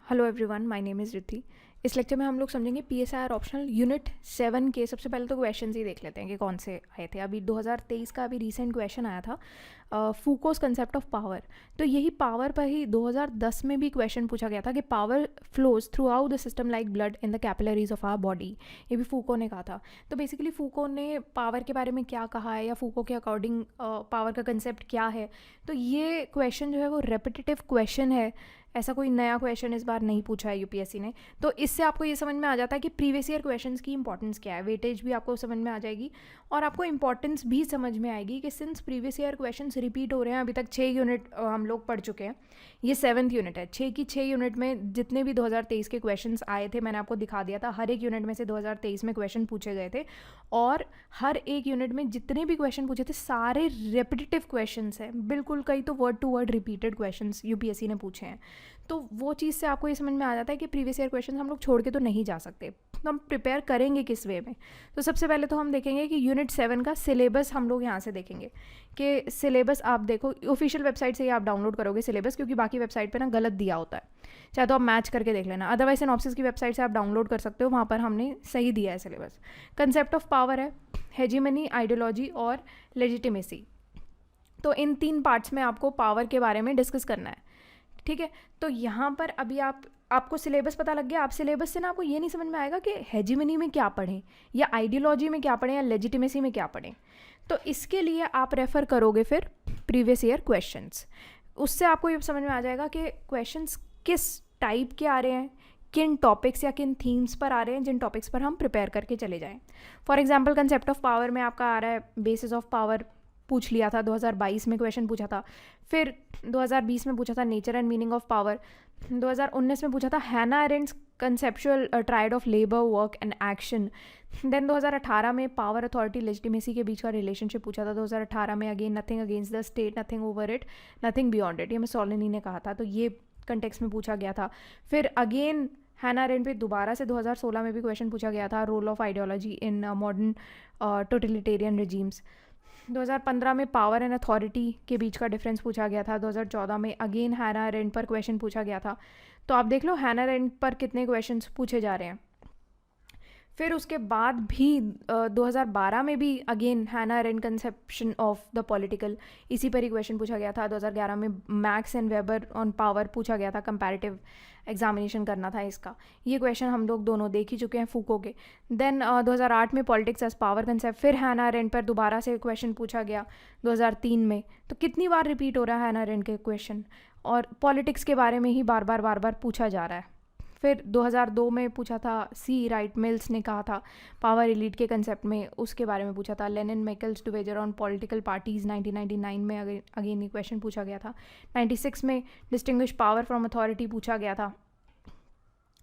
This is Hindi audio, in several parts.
Hello everyone, my name is Riddhi. इस लेक्चर में हम लोग समझेंगे पीएसआईआर ऑप्शनल यूनिट 7 के। सबसे पहले तो क्वेश्चंस ही देख लेते हैं कि कौन से आए थे। अभी 2023 का अभी रिसेंट क्वेश्चन आया था, फूकोस कंसेप्ट ऑफ पावर। तो यही पावर पर ही 2010 में भी क्वेश्चन पूछा गया था कि power flows throughout the system like blood in the capillaries of our body. ये भी फूको ने कहा था। तो बेसिकली फूको ने पावर के बारे में क्या कहा है, या फूको के अकॉर्डिंग पावर का कंसेप्ट क्या है। तो ये क्वेश्चन जो है वो रेपिटेटिव क्वेश्चन है, ऐसा कोई नया क्वेश्चन इस बार नहीं पूछा है यूपीएससी ने। तो इससे आपको ये समझ में आ जाता है कि प्रीवियस ईयर क्वेश्चंस की इंपॉर्टेंस क्या है। वेटेज भी आपको समझ में आ जाएगी और आपको इंपॉर्टेंस भी समझ में आएगी कि since previous year questions repeat हो रहे हैं। अभी तक 6 यूनिट हम लोग पढ़ चुके हैं, ये 7th यूनिट है। 6 की 6 यूनिट में जितने भी 2023 के क्वेश्चंस आए थे मैंने आपको दिखा दिया था। हर एक यूनिट में से 2023 में क्वेश्चन पूछे गए थे और हर एक यूनिट में जितने भी क्वेश्चन पूछे थे सारे रेपिटेटिव क्वेश्चंस हैं, बिल्कुल। कई तो word to word repeated questions UPSC ने पूछे हैं। तो वो चीज़ से आपको ये समझ में आ जाता है कि प्रीवियस ईयर क्वेश्चन हम लोग छोड़ के तो नहीं जा सकते। तो हम प्रिपेयर करेंगे किस वे में। तो सबसे पहले तो हम देखेंगे कि यूनिट 7 का सिलेबस हम लोग यहाँ से देखेंगे कि सिलेबस आप देखो, ऑफिशियल वेबसाइट से ही आप डाउनलोड करोगे सिलेबस, क्योंकि बाकी वेबसाइट पे ना गलत दिया होता है। चाहे तो आप मैच करके देख लेना, अदरवाइज सिनॉप्सिस की वेबसाइट से आप डाउनलोड कर सकते हो, वहाँ पर हमने सही दिया है सिलेबस। कंसेप्ट ऑफ पावर है, हेजीमनी, आइडियोलॉजी और लेजिटिमेसी। तो इन 3 पार्ट्स में आपको पावर के बारे में डिस्कस करना है, ठीक है। तो यहाँ पर अभी आपको सिलेबस पता लग गया। आप सिलेबस से ना आपको ये नहीं समझ में आएगा कि हेजीमनी में क्या पढ़ें, या आइडियोलॉजी में क्या पढ़ें, या लेजिटिमेसी में क्या पढ़ें। तो इसके लिए आप रेफ़र करोगे फिर प्रीवियस ईयर क्वेश्चंस। उससे आपको ये समझ में आ जाएगा कि क्वेश्चंस किस टाइप के आ रहे हैं, किन टॉपिक्स या किन थीम्स पर आ रहे हैं, जिन टॉपिक्स पर हम प्रिपेयर करके चले जाएँ। For example concept of power में आपका आ रहा है बेसिस ऑफ पावर, पूछ लिया था 2022 में क्वेश्चन पूछा था। फिर 2020 में पूछा था nature and meaning of power. 2019 में पूछा था Hannah Arendt's conceptual triad of labour, work and action. Then 2018 में पावर, अथॉरिटी, लेजिटिमेसी के बीच का रिलेशनशिप पूछा था। 2018 में again nothing against the state, nothing over it, nothing beyond it, ये मैसोलिनी ने कहा था। तो ये कंटेक्स्ट में पूछा गया था। फिर अगेन हैना अरेंड पे दोबारा से 2016 में भी क्वेश्चन पूछा गया था, role of ideology in modern totalitarian regimes. 2015 में पावर एंड अथॉरिटी के बीच का डिफरेंस पूछा गया था। 2014 में अगेन हैना अरेंड पर क्वेश्चन पूछा गया था। तो आप देख लो हैना अरेंड पर कितने क्वेश्चंस पूछे जा रहे हैं। फिर उसके बाद भी 2012 में भी अगेन हैना अरेंड कंसेप्शन ऑफ द पॉलिटिकल, इसी पर ही क्वेश्चन पूछा गया था। 2011 में max and weber on power पूछा गया था, कंपैरेटिव एग्जामिनेशन करना था इसका। ये क्वेश्चन हम लोग दोनों देख ही चुके हैं फूको के। देन 2008 में पॉलिटिक्स एज पावर कंसेप्ट, फिर हैना अरेंड पर दोबारा से क्वेश्चन पूछा गया 2003 में। तो कितनी बार रिपीट हो रहा है हैना अरेंड के क्वेश्चन, और पॉलिटिक्स के बारे में ही बार बार पूछा जा रहा है। फिर 2002 में पूछा था, सी राइट मिल्स ने कहा था पावर एलीट के कंसेप्ट में, उसके बारे में पूछा था। लेनिन, मैकल्स, डुवेजर ऑन पॉलिटिकल पार्टीज़ 1999 में अगेन ये क्वेश्चन पूछा गया था। 96 में डिस्टिंग्विश पावर फ्रॉम अथॉरिटी पूछा गया था।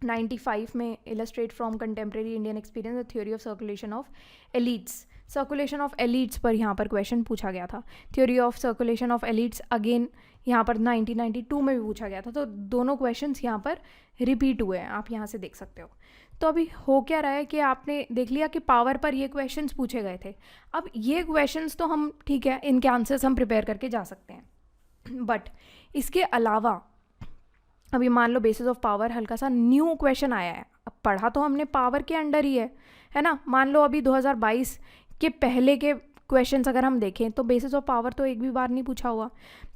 95 में illustrate from contemporary Indian experience the theory of circulation of elites, circulation of elites पर यहाँ पर क्वेश्चन पूछा गया था। Theory of circulation of elites again यहाँ पर 1992 में भी पूछा गया था। तो दोनों क्वेश्चंस यहाँ पर रिपीट हुए हैं, आप यहाँ से देख सकते हो। तो अभी हो क्या रहा है कि आपने देख लिया कि पावर पर ये क्वेश्चंस पूछे गए थे। अब ये क्वेश्चंस तो हम, ठीक है, इनके आंसर्स हम प्रिपेयर करके जा सकते हैं, बट इसके अलावा अभी मान लो बेसिस ऑफ पावर हल्का सा न्यू क्वेश्चन आया है। अब पढ़ा तो हमने पावर के अंडर ही है ना। मान लो अभी 2022 के पहले के क्वेश्चंस अगर हम देखें तो बेसिस ऑफ पावर तो एक भी बार नहीं पूछा हुआ।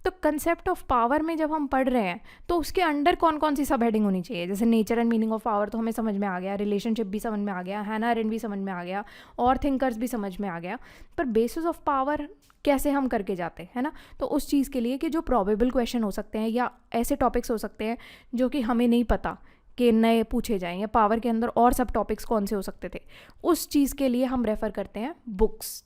तो कंसेप्ट ऑफ पावर में जब हम पढ़ रहे हैं तो उसके अंडर कौन कौन सी सब हेडिंग होनी चाहिए। जैसे nature and meaning of power तो हमें समझ में आ गया, रिलेशनशिप भी समझ में आ गया, हैना अरेंड भी समझ में आ गया, और थिंकर्स भी समझ में आ गया। पर बेसिस ऑफ पावर कैसे हम करके जाते हैं ना, तो उस चीज़ के लिए कि जो प्रॉबेबल क्वेश्चन हो सकते हैं या ऐसे टॉपिक्स हो सकते हैं जो कि हमें नहीं पता कि नए पूछे जाएँ, या पावर के अंदर और सब टॉपिक्स कौन से हो सकते थे, उस चीज़ के लिए हम रेफ़र करते हैं बुक्स।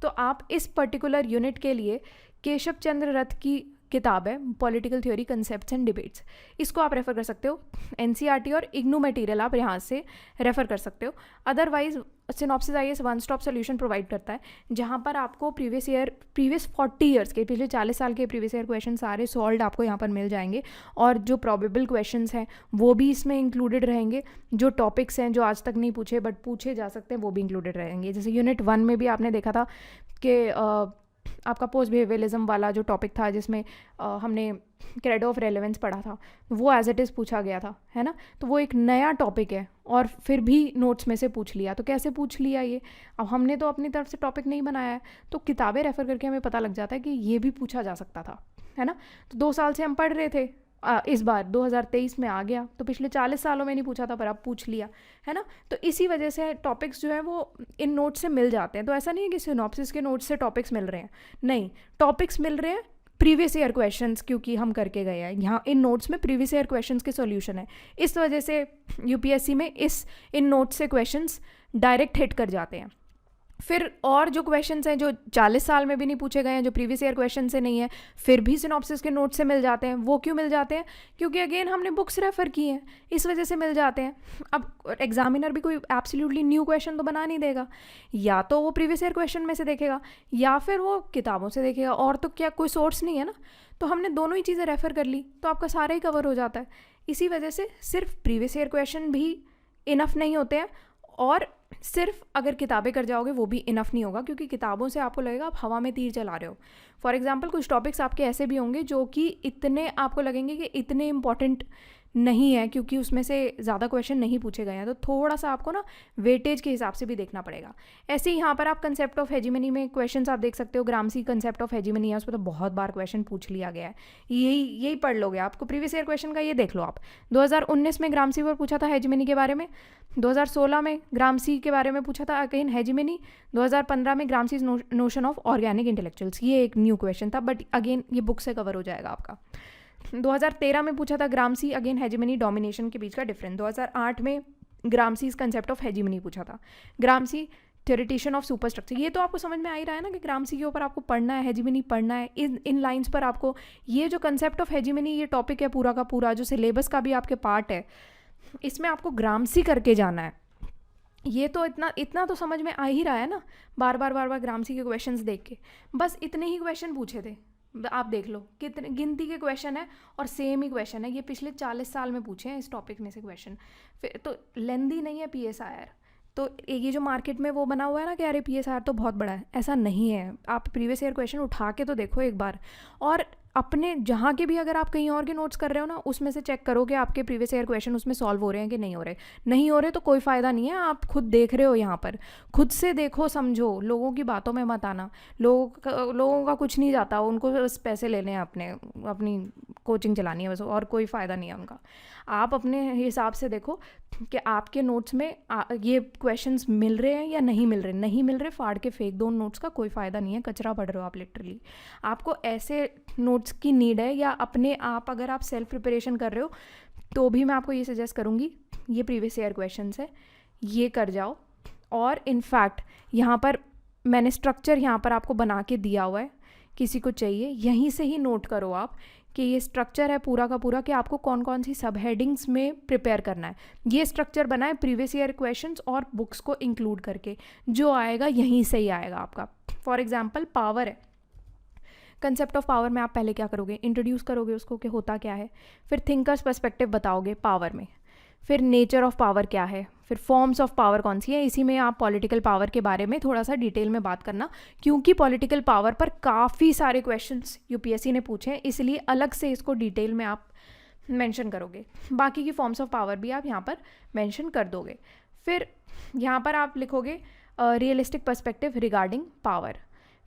तो आप इस पर्टिकुलर यूनिट के लिए केशव चंद्र रथ की किताब है political theory concepts and debates, इसको आप रेफ़र कर सकते हो। एनसीईआरटी और इग्नू मटेरियल आप यहाँ से रेफ़र कर सकते हो। Otherwise synopsis IAS one stop solution provide करता है, जहाँ पर आपको प्रीवियस 40 ईयर्स के, पिछले 40 साल के प्रीवियस ईयर क्वेश्चन सारे सॉल्व आपको यहाँ पर मिल जाएंगे, और जो प्रॉबेबल क्वेश्चंस हैं वो भी इसमें इंक्लूडेड रहेंगे। जो टॉपिक्स हैं जो आज तक नहीं पूछे बट पूछे जा सकते हैं वो भी इंक्लूडेड रहेंगे। जैसे यूनिट 1 में भी आपने देखा था कि आपका पोस्ट बिहेवियरिज्म वाला जो टॉपिक था जिसमें हमने क्रेडो ऑफ रेलेवेंस पढ़ा था, वो एज इट इज़ पूछा गया था, है ना। तो वो एक नया टॉपिक है और फिर भी नोट्स में से पूछ लिया। तो कैसे पूछ लिया ये, अब हमने तो अपनी तरफ से टॉपिक नहीं बनाया है, तो किताबें रेफ़र करके हमें पता लग जाता है कि ये भी पूछा जा सकता था, है ना। तो 2 साल से हम पढ़ रहे थे, इस बार 2023 में आ गया, तो पिछले 40 सालों में नहीं पूछा था पर अब पूछ लिया, है ना। तो इसी वजह से टॉपिक्स जो है वो इन नोट्स से मिल जाते हैं। तो ऐसा नहीं है कि सिनॉप्सिस के नोट्स से टॉपिक्स मिल रहे हैं, नहीं, टॉपिक्स मिल रहे हैं प्रीवियस ईयर क्वेश्चंस, क्योंकि हम करके गए हैं यहाँ इन नोट्स में प्रीवियस ईयर क्वेश्चंस के सॉल्यूशन है। इस वजह से यूपीएससी में इन नोट्स से क्वेश्चंस डायरेक्ट हिट कर जाते हैं। फिर और जो क्वेश्चंस हैं जो 40 साल में भी नहीं पूछे गए हैं, जो प्रीवियस ईयर क्वेश्चन से नहीं है, फिर भी सिनॉप्सिस के नोट से मिल जाते हैं। वो क्यों मिल जाते हैं? क्योंकि अगेन हमने बुक्स रेफ़र की हैं, इस वजह से मिल जाते हैं। अब एग्जामिनर भी कोई एब्सोल्युटली न्यू क्वेश्चन तो बना नहीं देगा, या तो वो प्रीवियस ईयर क्वेश्चन में से देखेगा या फिर वो किताबों से देखेगा, और तो क्या कोई सोर्स नहीं है ना। तो हमने दोनों ही चीज़ें रेफ़र कर ली तो आपका सारा ही कवर हो जाता है। इसी वजह से सिर्फ प्रीवियस ईयर क्वेश्चन भी इनफ नहीं होते हैं, और सिर्फ अगर किताबें कर जाओगे वो भी इनफ नहीं होगा, क्योंकि किताबों से आपको लगेगा आप हवा में तीर चला रहे हो। फॉर एग्जांपल कुछ टॉपिक्स आपके ऐसे भी होंगे जो कि इतने आपको लगेंगे कि इतने इंपॉर्टेंट नहीं है, क्योंकि उसमें से ज़्यादा क्वेश्चन नहीं पूछे गए हैं, तो थोड़ा सा आपको ना वेटेज के हिसाब से भी देखना पड़ेगा। ऐसे ही यहाँ पर आप कंसेप्ट ऑफ हेजिमनी में क्वेश्चंस आप देख सकते हो। ग्रामसी कंसेप्ट ऑफ हेजिमनी है, उस पर तो बहुत बार क्वेश्चन पूछ लिया गया है, यही पढ़ लोगे। आपको प्रीवियस ईयर क्वेश्चन का ये देख लो आप, 2019 में ग्रामसी पर पूछा था हेजिमनी के बारे में, 2016 में ग्रामसी के बारे में पूछा था अगेन हेजिमनी, 2015 में ग्रामसी नोशन ऑफ ऑर्गेनिक इंटेलेक्चुअल्स, ये एक न्यू क्वेश्चन था, बट अगेन ये बुक से कवर हो जाएगा आपका। 2013 में पूछा था ग्रामसी अगेन हेजिमनी डोमिनेशन के बीच का डिफरेंस। 2008 में ग्रामसी कंसेप्ट ऑफ हेजिमनी पूछा था। ग्रामसी थ्योरेटिशियन ऑफ सुपर स्ट्रक्चर, ये तो आपको समझ में आ ही रहा है ना कि ग्रामसी के ऊपर आपको पढ़ना है, हेजिमनी पढ़ना है। इन लाइंस पर आपको ये जो कंसेप्ट ऑफ हेजिमनी ये टॉपिक है पूरा का पूरा, जो सिलेबस का भी आपके पार्ट है, इसमें आपको ग्रामसी करके जाना है। ये तो इतना तो समझ में आ ही रहा है ना, बार बार ग्रामसी के क्वेश्चंस देख के। बस इतने ही क्वेश्चन पूछे थे, आप देख लो कितने गिनती के क्वेश्चन है, और सेम ही क्वेश्चन है, ये पिछले 40 साल में पूछे हैं इस टॉपिक में से क्वेश्चन। फिर तो लेंदी नहीं है PSIR। तो ये जो मार्केट में वो बना हुआ है ना कि अरे PSIR तो बहुत बड़ा है, ऐसा नहीं है। आप प्रीवियस ईयर क्वेश्चन उठा के तो देखो एक बार, और अपने जहाँ के भी अगर आप कहीं और के नोट्स कर रहे हो ना, उसमें से चेक करो कि आपके प्रीवियस ईयर क्वेश्चन उसमें सॉल्व हो रहे हैं कि नहीं हो रहे तो कोई फ़ायदा नहीं है। आप खुद देख रहे हो, यहाँ पर खुद से देखो, समझो, लोगों की बातों में मत आना। लोगों का कुछ नहीं जाता, उनको बस पैसे लेने हैं, अपनी कोचिंग चलानी है बस, और कोई फ़ायदा नहीं है उनका। आप अपने हिसाब से देखो कि आपके नोट्स में ये क्वेश्चंस मिल रहे हैं या नहीं मिल रहे, फाड़ के फेंक दो उन नोट्स का, कोई फ़ायदा नहीं है, कचरा पढ़ रहे हो आप लिटरली। आपको ऐसे नोट्स की नीड है, या अपने आप अगर आप सेल्फ प्रिपरेशन कर रहे हो तो भी मैं आपको ये सजेस्ट करूँगी, ये प्रीवियस ईयर क्वेश्चंस है, ये कर जाओ। और इनफैक्ट यहाँ पर मैंने स्ट्रक्चर यहाँ पर आपको बना के दिया हुआ है, किसी को चाहिए यहीं से ही नोट करो आप कि ये स्ट्रक्चर है पूरा का पूरा, कि आपको कौन कौन सी सब हेडिंग्स में प्रिपेयर करना है। ये स्ट्रक्चर बना है प्रीवियस ईयर क्वेश्चंस और बुक्स को इंक्लूड करके, जो आएगा यहीं से ही आएगा आपका। फॉर एग्जांपल पावर है, कंसेप्ट ऑफ पावर में आप पहले क्या करोगे, इंट्रोड्यूस करोगे उसको कि होता क्या है, फिर थिंकर्स पर्सपेक्टिव बताओगे पावर में, फिर नेचर ऑफ पावर क्या है, फिर फॉर्म्स ऑफ पावर कौन सी है। इसी में आप पॉलिटिकल पावर के बारे में थोड़ा सा डिटेल में बात करना, क्योंकि पॉलिटिकल पावर पर काफ़ी सारे क्वेश्चंस यूपीएससी ने पूछे हैं, इसलिए अलग से इसको डिटेल में आप मेंशन करोगे। बाकी की फॉर्म्स ऑफ पावर भी आप यहाँ पर मेंशन कर दोगे। फिर यहाँ पर आप लिखोगे रियलिस्टिक पर्सपेक्टिव रिगार्डिंग पावर,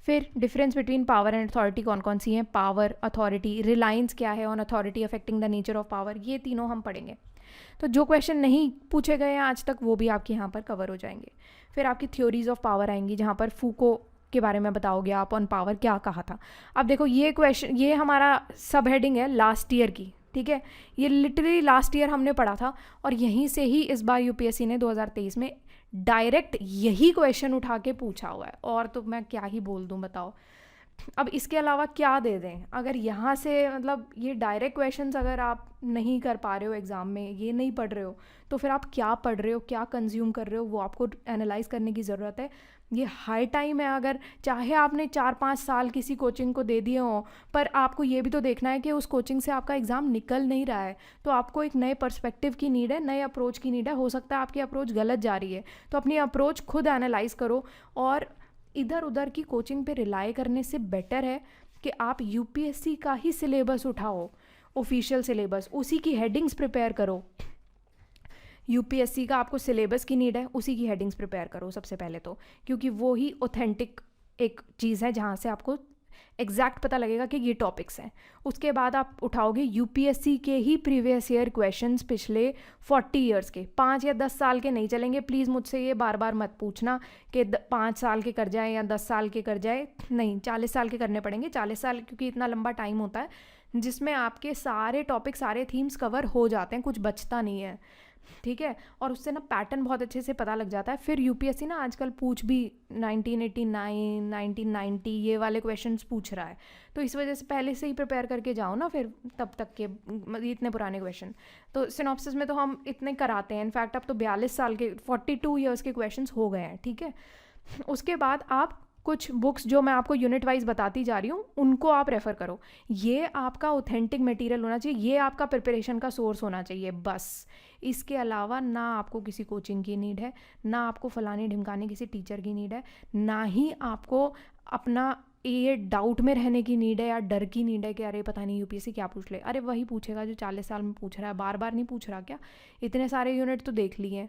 फिर difference between power and authority कौन कौन सी हैं, पावर, अथॉरिटी, रिलायंस क्या है on authority affecting the nature of power, ये तीनों हम पढ़ेंगे। तो जो क्वेश्चन नहीं पूछे गए हैं आज तक वो भी आपके यहाँ पर कवर हो जाएंगे। फिर आपकी थ्योरीज ऑफ पावर आएंगी, जहाँ पर फूको के बारे में बताओगे आप, ऑन पावर क्या कहा था। अब देखो ये क्वेश्चन, ये हमारा सब हेडिंग है लास्ट ईयर की, ठीक है, ये लिटरली लास्ट ईयर हमने पढ़ा था, और यहीं से ही इस बार यूपीएससी ने 2023 में डायरेक्ट यही क्वेश्चन उठा के पूछा हुआ है। और तो मैं क्या ही बोल दूँ बताओ, अब इसके अलावा क्या दे दें। अगर यहाँ से मतलब ये डायरेक्ट क्वेश्चंस अगर आप नहीं कर पा रहे हो एग्ज़ाम में, ये नहीं पढ़ रहे हो, तो फिर आप क्या पढ़ रहे हो, क्या कंज्यूम कर रहे हो, वो आपको एनालाइज करने की ज़रूरत है। ये हाई टाइम है, अगर चाहे आपने 4-5 साल किसी कोचिंग को दे दिए हों, पर आपको ये भी तो देखना है कि उस कोचिंग से आपका एग्ज़ाम निकल नहीं रहा है, तो आपको एक नए पर्सपेक्टिव की नीड है, नए अप्रोच की नीड है। हो सकता है आपकी अप्रोच गलत जा रही है, तो अपनी अप्रोच खुद एनालाइज करो और इधर उधर की कोचिंग पे रिलाई करने से बेटर है कि आप यूपीएससी का ही सिलेबस उठाओ, ऑफिशियल सिलेबस, उसी की हेडिंग्स प्रिपेयर करो। यूपीएससी का आपको सिलेबस की नीड है, उसी की हेडिंग्स प्रिपेयर करो सबसे पहले तो, क्योंकि वो ही ऑथेंटिक एक चीज़ है जहाँ से आपको एग्जैक्ट पता लगेगा कि ये टॉपिक्स हैं। उसके बाद आप उठाओगे यूपीएससी के ही प्रीवियस ईयर क्वेश्चंस पिछले 40 ईयर्स के, 5 या 10 साल के नहीं चलेंगे। प्लीज़ मुझसे ये बार बार मत पूछना कि 5 साल के कर जाए या 10 साल के कर जाए, नहीं, 40 साल के करने पड़ेंगे। 40 साल क्योंकि इतना लंबा टाइम होता है जिसमें आपके सारे टॉपिक, सारे थीम्स कवर हो जाते हैं, कुछ बचता नहीं है, ठीक है। और उससे ना पैटर्न बहुत अच्छे से पता लग जाता है। फिर यूपीएससी ना आजकल पूछ भी 1989, 1990 ये वाले क्वेश्चंस पूछ रहा है, तो इस वजह से पहले से ही प्रिपेयर करके जाओ ना, फिर तब तक के इतने पुराने क्वेश्चन। तो सिनॉप्सिस में तो हम इतने कराते हैं, इनफैक्ट अब तो 42 साल के 42 ईयर्स के क्वेश्चंस हो गए हैं, ठीक है। उसके बाद आप कुछ बुक्स जो मैं आपको यूनिट वाइज बताती जा रही हूँ उनको आप रेफ़र करो। ये आपका ऑथेंटिक मटेरियल होना चाहिए, ये आपका प्रिपरेशन का सोर्स होना चाहिए बस। इसके अलावा ना आपको किसी कोचिंग की नीड है, ना आपको फलाने ढिमकाने किसी टीचर की नीड है, ना ही आपको अपना ये डाउट में रहने की नीड है या डर की नीड है कि अरे पता नहीं यूपीएससी क्या पूछ ले। अरे वही पूछेगा जो 40 साल में पूछ रहा है, बार बार नहीं पूछ रहा क्या? इतने सारे यूनिट तो देख लिए हैं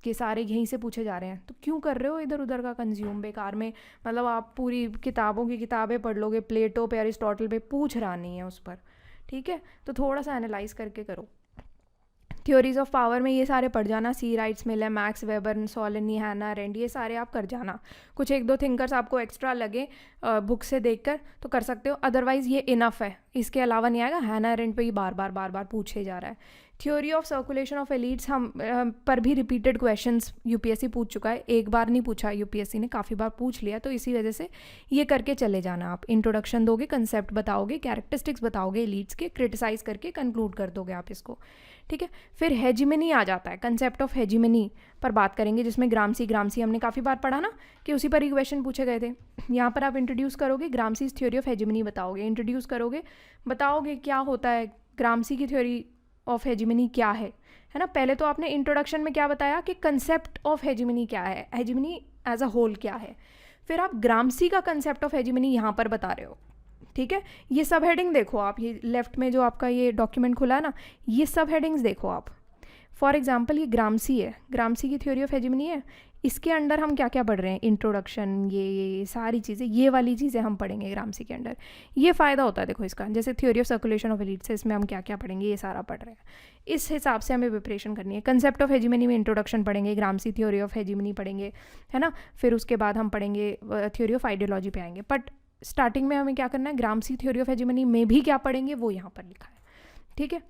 कि सारे यहीं से पूछे जा रहे हैं, तो क्यों कर रहे हो इधर उधर का कंज्यूम बेकार में? मतलब आप पूरी किताबों की किताबें पढ़ लोगे, प्लेटो पे, अरिस्टोटल पे, पूछ रहा नहीं है उस पर, ठीक है। तो थोड़ा सा एनालाइज करके करो। थ्योरीज ऑफ पावर में ये सारे पढ़ जाना, सी राइट्स मिले, मैक्स वेबर, सोलेनी, हैना अरेंड, ये सारे आप कर जाना। कुछ एक दो थिंकर्स आपको एक्स्ट्रा लगे बुक से देखकर तो कर सकते हो, अदरवाइज़ ये इनफ है, इसके अलावा नहीं आएगा। हैना अरेंड पे ही बार बार पूछे जा रहा है। Theory of circulation of elites हम पर भी रिपीटेड क्वेश्चंस यूपीएससी पूछ चुका है, एक बार नहीं पूछा यूपीएससी ने, काफ़ी बार पूछ लिया, तो इसी वजह से ये करके चले जाना। आप इंट्रोडक्शन दोगे, कंसेप्ट बताओगे, कैरेक्टरिस्टिक्स बताओगे एलिट्स के, क्रिटिसाइज करके कंक्लूड कर दोगे आप इसको, ठीक है। फिर हेजिमनी आ जाता है, कंसेप्ट ऑफ हेजिमनी पर बात करेंगे, जिसमें ग्रामसी हमने काफ़ी बार पढ़ा ना कि उसी पर ही क्वेश्चन पूछे गए थे। यहाँ पर आप इंट्रोड्यूस करोगे, ग्रामसी थ्योरी ऑफ हेजिमनी बताओगे, इंट्रोड्यूस करोगे, बताओगे क्या होता है, ग्रामसी की थ्योरी ऑफ हेजिमनी क्या है ना। पहले तो आपने इंट्रोडक्शन में क्या बताया कि कंसेप्ट ऑफ हेजिमनी क्या है, हेजिमनी एज अ होल क्या है। फिर आप ग्रामसी का कंसेप्ट ऑफ हेजिमनी यहाँ पर बता रहे हो, ठीक है। ये सब हेडिंग देखो आप, ये लेफ्ट में जो आपका ये डॉक्यूमेंट खुला है ना, ये सब हेडिंग्स देखो आप। फॉर एग्जांपल ये ग्रामसी है, ग्रामसी की थ्योरी ऑफ हेजिमनी है, इसके अंडर हम क्या क्या पढ़ रहे हैं, इंट्रोडक्शन, ये सारी चीज़ें, ये वाली चीज़ें हम पढ़ेंगे ग्रामसी के अंडर। ये फ़ायदा होता है देखो इसका, जैसे theory of circulation of elites है, इसमें हम क्या क्या पढ़ेंगे, ये सारा पढ़ रहे हैं, इस हिसाब से हमें प्रिपरेशन करनी है। कंसेप्ट ऑफ हेजिमनी में इंट्रोडक्शन पढ़ेंगे, ग्रामसी थ्योरी ऑफ हेजिमनी पढ़ेंगे, है ना। फिर उसके बाद हम पढ़ेंगे थ्योरी ऑफ आइडियोलॉजी पे आएंगे, बट स्टार्टिंग में हमें क्या करना है, ग्रामसी थ्योरी ऑफ हेजिमनी में भी क्या पढ़ेंगे वो यहाँ पर लिखा है, ठीक है।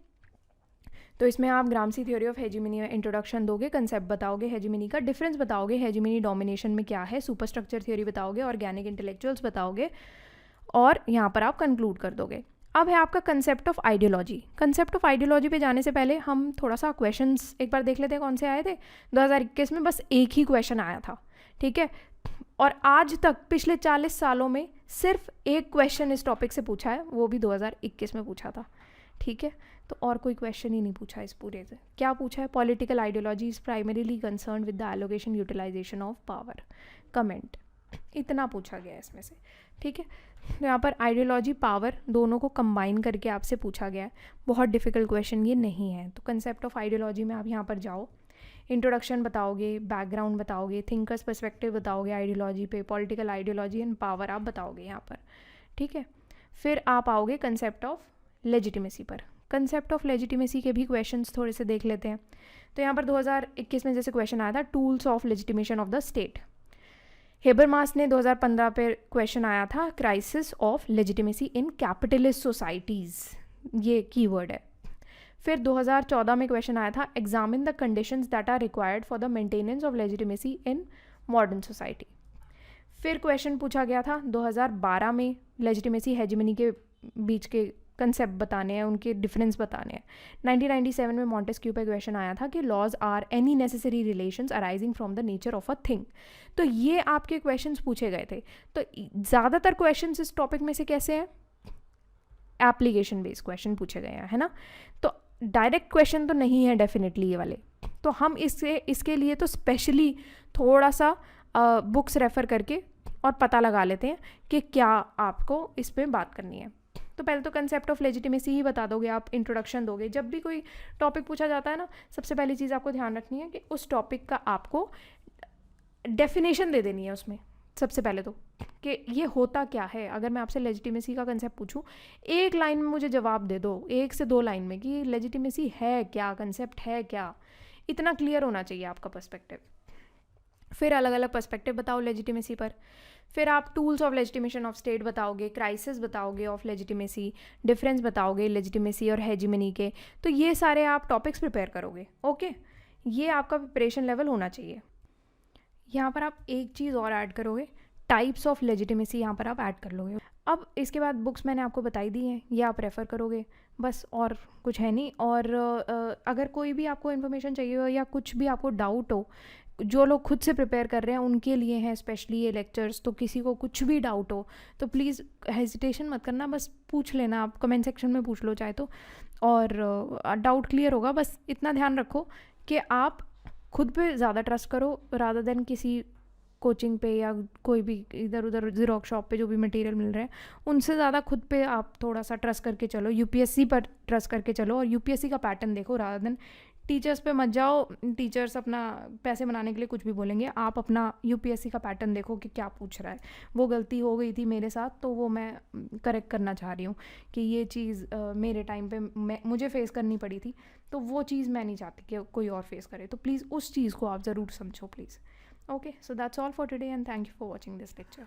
तो इसमें आप ग्रामसी थ्योरी ऑफ हेजिमनी में इंट्रोडक्शन दोगे, कंसेप्ट बताओगे, हेजिमनी का डिफरेंस बताओगे, हेजिमनी डोमिनेशन में क्या है, सुपर स्ट्रक्चर थ्योरी बताओगे, ऑर्गेनिक इंटेलेक्चुअल्स बताओगे, और यहाँ पर आप कंक्लूड कर दोगे। अब है आपका concept of ideology. Concept of ideology पे जाने से पहले हम थोड़ा सा क्वेश्चंस एक बार देख लेते हैं कौन से आए थे। 2021 में बस एक ही क्वेश्चन आया था, ठीक है, और आज तक पिछले 40 सालों में सिर्फ एक क्वेश्चन इस टॉपिक से पूछा है, वो भी 2021 में पूछा था, ठीक है। तो और कोई क्वेश्चन ही नहीं पूछा इस पूरे से। क्या पूछा है, political ideology is primarily concern with the allocation utilisation of power, comment, इतना पूछा गया है इसमें से, ठीक है। तो यहाँ पर आइडियोलॉजी पावर दोनों को कंबाइन करके आपसे पूछा गया है, बहुत डिफिकल्ट क्वेश्चन ये नहीं है। तो कंसेप्ट ऑफ आइडियोलॉजी में आप यहाँ पर जाओ, इंट्रोडक्शन बताओगे, बैकग्राउंड बताओगे, थिंकर्स पर्सपेक्टिव बताओगे आइडियोलॉजी पे, पॉलिटिकल आइडियोलॉजी एंड पावर आप बताओगे यहाँ पर, ठीक है। फिर आप आओगे कंसेप्ट ऑफ लेजिटिमेसी पर। कंसेप्ट ऑफ लेजिटिमेसी के भी क्वेश्चंस थोड़े से देख लेते हैं। तो यहाँ पर 2021 में जैसे क्वेश्चन आया था, tools of legitimation of the state. Habermas ने 2015 पे क्वेश्चन आया था, crisis of legitimacy in capitalist societies, ये कीवर्ड है। फिर 2014 में क्वेश्चन आया था, examine the conditions that are required for the maintenance of legitimacy in modern society. फिर क्वेश्चन पूछा गया था 2012 में, लेजिटिमेसी हेजिमनी के बीच के कंसेप्ट बताने हैं, उनके डिफरेंस बताने हैं। 1997 में मॉन्टेस्क्यू पे क्वेश्चन आया था कि laws are any necessary relations arising from the nature of a thing. तो ये आपके क्वेश्चंस पूछे गए थे। तो ज़्यादातर क्वेश्चंस इस टॉपिक में से कैसे हैं, एप्लीकेशन बेस्ड क्वेश्चन पूछे गए हैं, है ना। तो डायरेक्ट क्वेश्चन तो नहीं है डेफिनेटली ये वाले, तो हम इसके लिए तो स्पेशली थोड़ा सा बुक्स रेफ़र करके और पता लगा लेते हैं कि क्या आपको इस पर बात करनी है। तो पहले तो कंसेप्ट ऑफ लेजिटिमेसी ही बता दोगे आप, इंट्रोडक्शन दोगे। जब भी कोई टॉपिक पूछा जाता है ना, सबसे पहली चीज़ आपको ध्यान रखनी है कि उस टॉपिक का आपको डेफिनेशन दे देनी है उसमें सबसे पहले तो, कि ये होता क्या है। अगर मैं आपसे लेजिटिमेसी का कंसेप्ट पूछूं, एक लाइन में मुझे जवाब दे दो, 1 से 2 लाइन में, कि लेजिटिमेसी है क्या, कंसेप्ट है क्या। इतना क्लियर होना चाहिए आपका पर्सपेक्टिव। फिर अलग अलग पर्सपेक्टिव बताओ लेजिटिमेसी पर। फिर आप tools of legitimation of state बताओगे, क्राइसिस बताओगे ऑफ लेजिटिमेसी, डिफरेंस बताओगे लेजिटिमेसी और हेजिमनी के। तो ये सारे आप टॉपिक्स प्रिपेयर करोगे। ओके, ये आपका प्रिपरेशन लेवल होना चाहिए। यहाँ पर आप एक चीज़ और ऐड करोगे, टाइप्स ऑफ लेजिटिमेसी यहाँ पर आप ऐड कर लोगे। अब इसके बाद बुक्स मैंने आपको बताई दी हैं, ये आप रेफ़र करोगे बस, और कुछ है नहीं। और अगर कोई भी आपको इन्फॉर्मेशन चाहिए हो या कुछ भी आपको डाउट हो, जो लोग खुद से प्रिपेयर कर रहे हैं उनके लिए हैं स्पेशली ये लेक्चर्स, तो किसी को कुछ भी डाउट हो तो प्लीज़ हेजिटेशन मत करना, बस पूछ लेना। आप कमेंट सेक्शन में पूछ लो चाहे तो, और डाउट क्लियर होगा। बस इतना ध्यान रखो कि आप खुद पे ज़्यादा ट्रस्ट करो रादर देन किसी कोचिंग पे या कोई भी इधर उधर ज़ेरॉक्स शॉप पे जो भी मटेरियल मिल रहे हैं उनसे ज़्यादा खुद पे आप थोड़ा सा ट्रस्ट करके चलो। यूपीएससी पर ट्रस्ट करके चलो और यूपीएससी का पैटर्न देखो रादर देन टीचर्स पे मत जाओ। टीचर्स अपना पैसे बनाने के लिए कुछ भी बोलेंगे, आप अपना यूपीएससी का पैटर्न देखो कि क्या पूछ रहा है। वो गलती हो गई थी मेरे साथ, तो वो मैं करेक्ट करना चाह रही हूँ कि ये चीज़ मेरे टाइम पे मुझे फेस करनी पड़ी थी, तो वो चीज़ मैं नहीं चाहती कि कोई और फेस करे। तो प्लीज़ उस चीज़ को आप ज़रूर समझो please. Okay, so that's all for today and thank you for watching this lecture.